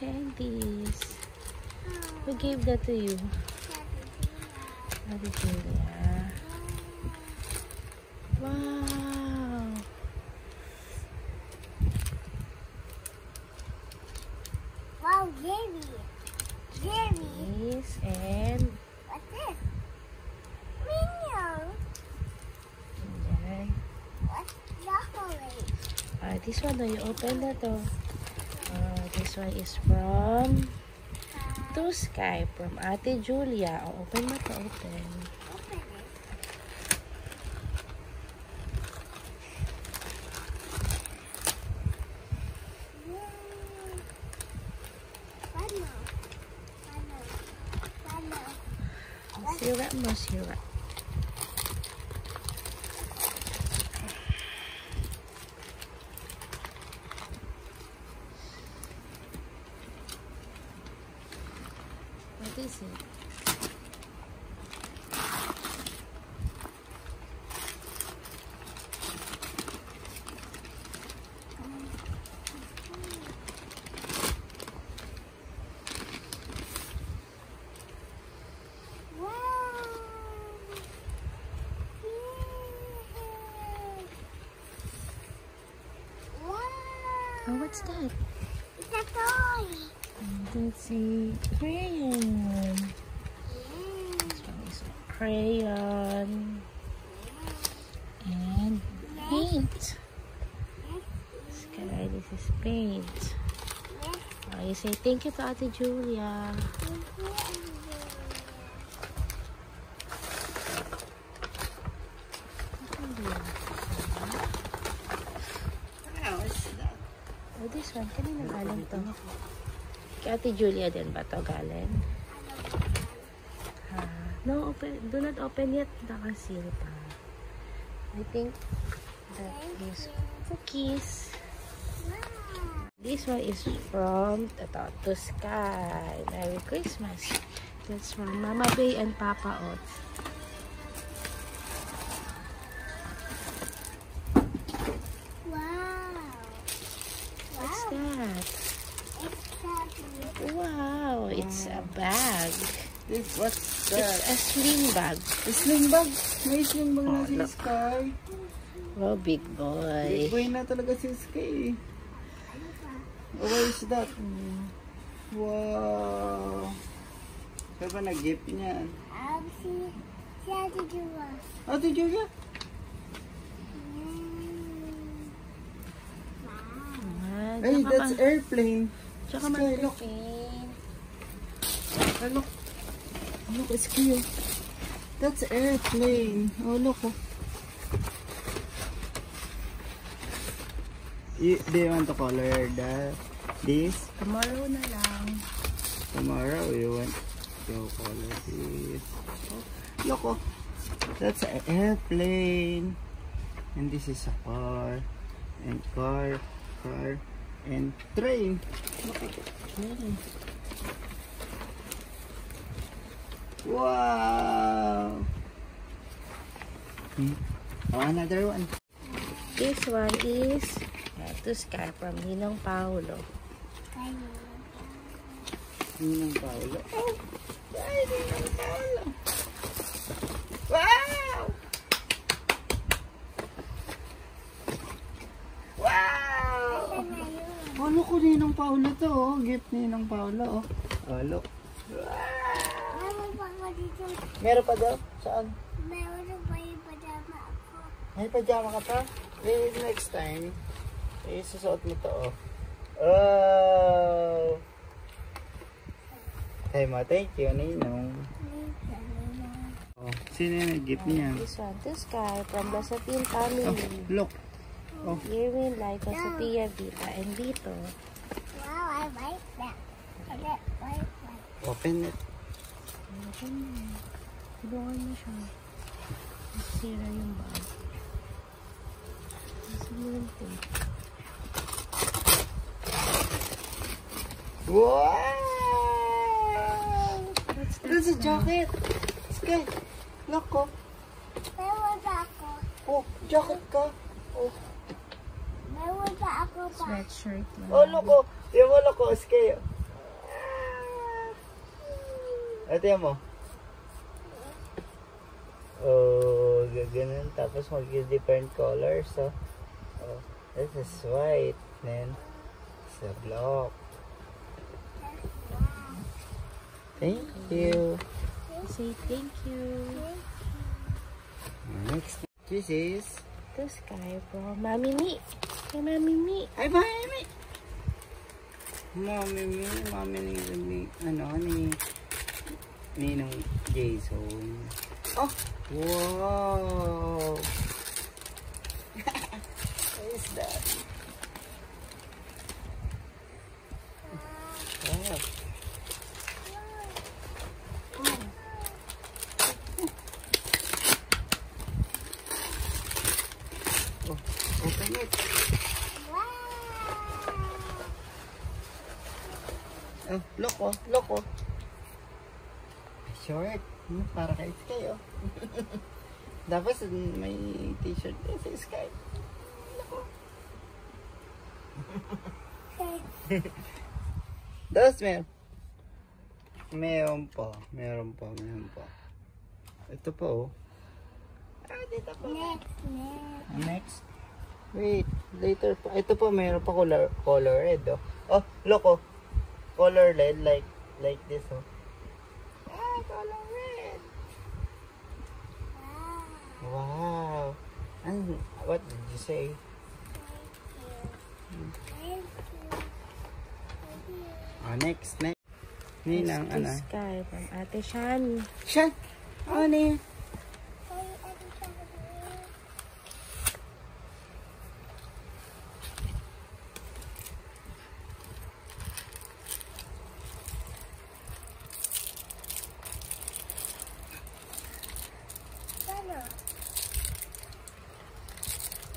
candies. Who gave that to you? Ate Julia. Wow. Wow, Jerry. Yes, and What's this? Minion. okay. What's chocolate? This one, you open na to. This one is from To Sky, from Ate Julia. Open mo to, open. Open it. Sira mo, sira. What is it? Oh, what's that? It's a toy. That's a crayon. This one is a crayon. And paint. Sky, this is paint. You say thank you to Ate Julia. Oh, this one. Kanina galing to? Kay Ate Julia din ba to galing? No, open. Do not open yet. Nakasil pa. I think that is cookies. This one is from To Sky. Merry Christmas. That's from Mama Bay and Papa Ots. What's that? Wow, it's a bag. What's that? It's a sling bag. Sling bag? May sling bag na si Sky. Oh, big boy. Big boy na talaga si Sky. Oh, what is that? Wow. Saan ba nag-gift niyan? Si Ate Julia. Ate Julia? Hey, that's airplane. Tsaka Sky, look. Look. Look, it's cute. That's airplane. Oh, look. Oh. Do you want to color this? Tomorrow na lang. Tomorrow, you want to color this. Oh, look, oh. That's an airplane. And this is a car. And car. And train. Look at it. Train. Wow. Oh, another one. This one is To Sky from Ninong Paulo. Ninong Paulo. Oh, ay, Ninong Paulo. Wow! Wow! Oh, look ko Ninong Paulo to, oh. Gift ni Ninong Paulo, oh. Oh, look. Meron pa daw? Saan? Meron pa yung pajama ako. May pajama ka pa? Maybe next time. Isusuot mo to, oh. Oh! Hey mo, thank you, Ninong. Oh, sino yung nag-gift niya? This one, To Sky from the Sapin family. Oh, look. Oh. Irwin, Laika, Sophia, Vita, and Vito. Wow, I like that. I like that. Open it. Tulungan mo siya. Sira yung bag. Sira tape. Wow! That's a jacket. Sky, look ko. Meron pa ako. Oh, jacket ka. Oh. Meron pa ako pa. Sweatshirt lang. Oh, look ko. Yung mo, look ko, Sky. Ito yan mo. Oh, ganun. Tapos mag-different colors. So, oh, this is white. Then, it's a block. Thank you. Say thank you. Next, this is... To Sky from Mami Mi. Hey, Mami Mi. Ay, Mami! Mami ni Ninong Jason. Oh! Wow! What is that? Wow! Oh, open it. Oh, look oh. Short. Para kay Sky, oh. Tapos may t-shirt din sa Sky. Look oh. Tapos meron pa. Ito pa, oh. Ah, dito pa. Next. Wait, later pa. Ito pa, meron pa color red, oh. Oh, look oh. Color red like this, oh. Ah, color red. Wow. And what did you say? Oh, next. Ninang, ano? Sky from Ate Shani. Siya. Ano yun?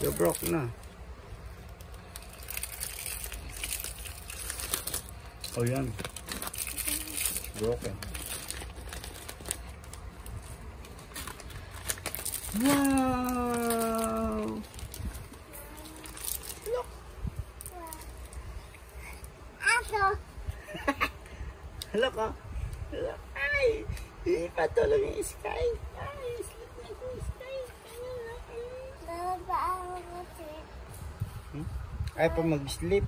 You broke na. Oh, yan. Broken. Wow! Look! Aso! Look, oh. Look. Ay! Ipatulog yung Sky. Ay, sleep na yung Sky. Ay, pa mag-sleep.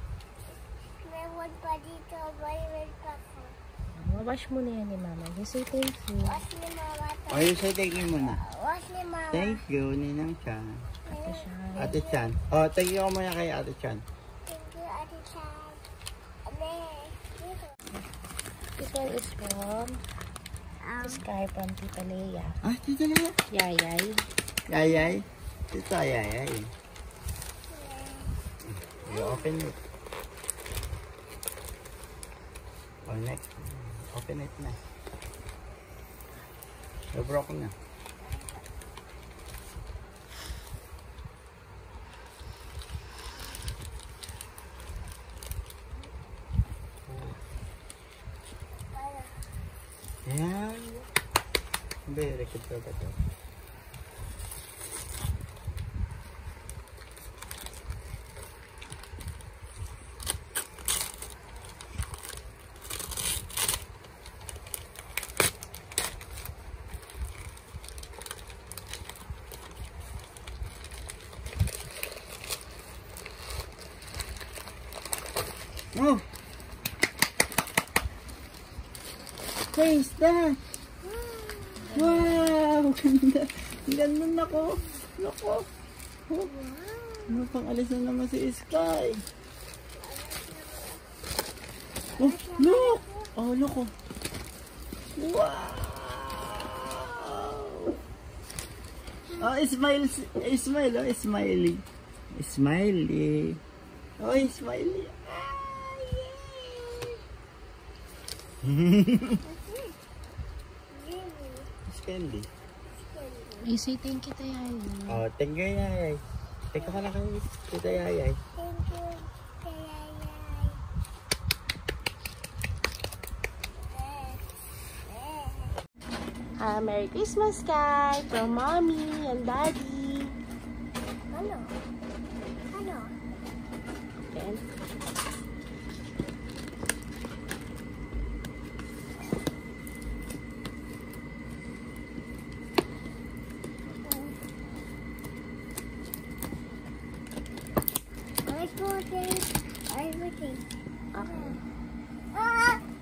Meron pa dito, mayroon pa po. Wash mo na yan ni Mama. You say thank you. Wash ni Mama. Oh, you say thank you muna. Wash ni Mama. Thank you, Ninang Chan. Ate Shani. Ate Chan. Oh, thank you muna kay Ate Chan. Thank you, Ate Chan. This one is from To Sky from Tita Leia. Ah, Tita Leia. Yayay. Yayay. Tita Yayay. You open it. Oh, next. Open it na. You broke na. Yan. Very good to ito. Oh! What is that? Wow! Ganda! Ganda na ko! Loko! Oh. Ano pang alis na naman si Sky? Oh! Look! Oh, loko! Wow! Oh, smile! Smile! Oh, smiley! Smiley! Oh, smiley! It's candy. You say thank you, Tayay. Oh, thank you, Yayay. Teka ka na kami, Tita Yayay. Thank you, Merry Christmas, Sky, from Mommy and Daddy. Ano? Then,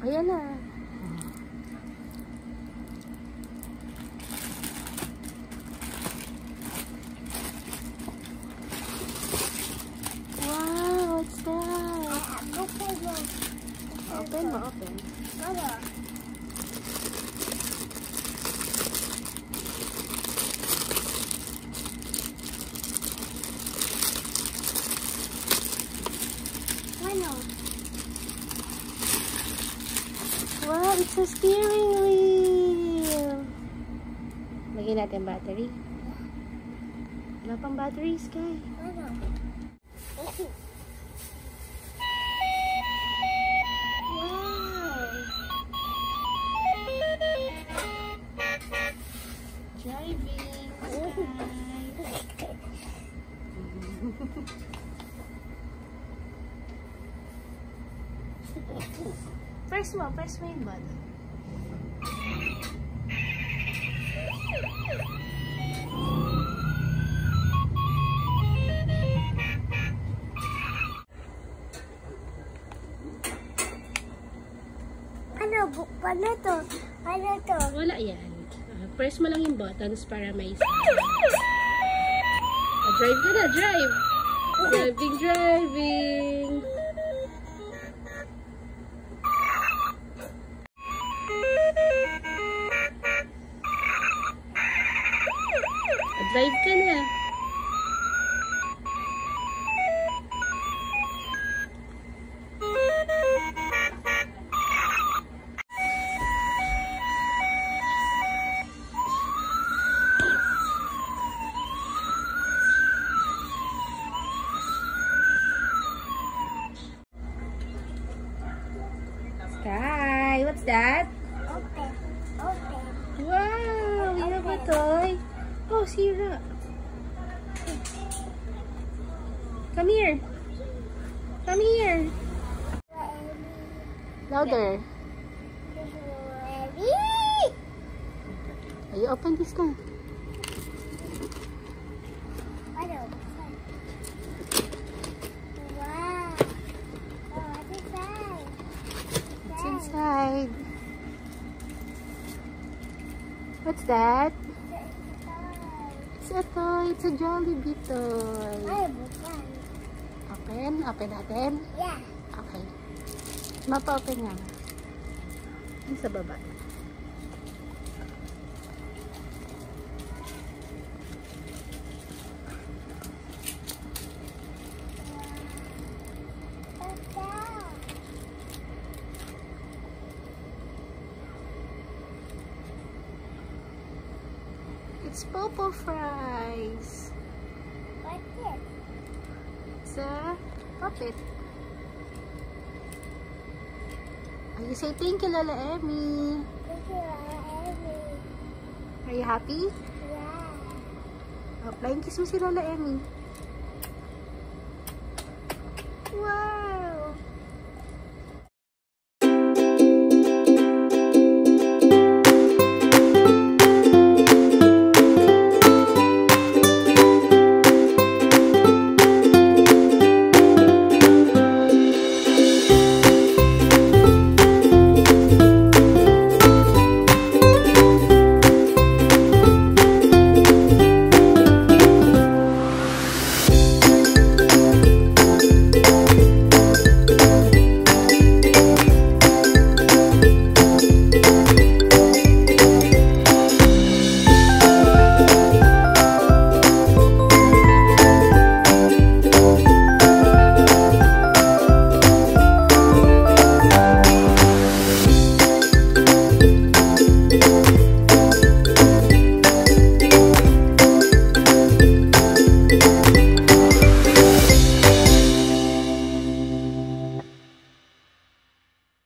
Ayan na. Wow, what's that? Open mo, open. Wow, it's a steering wheel. Lagyan natin battery. Wala pang battery, Sky. Wow. Driving, Sky. Press mo yung button. Ano to? Wala yan. Press mo lang yung buttons para may sound. Drive ka na, drive! Driving! Drive ka na. Sky, what's that? Open. Wow, we have a toy. Oh, sira. Come here. Come here. Louder. You open this now. Wow. What's inside? What's inside? What's that? It's a toy. It's a Jollibee toy. Open? Open natin? Yeah. Okay. Mapa-open nga. Yung sa baba. It's Popo Fries. What's this? It's a puppet. You say thank you, Lola Emmy. Thank you, Abby. Are you happy? Yeah. Oh, flying kiss mo si Lola Emmy. Wow!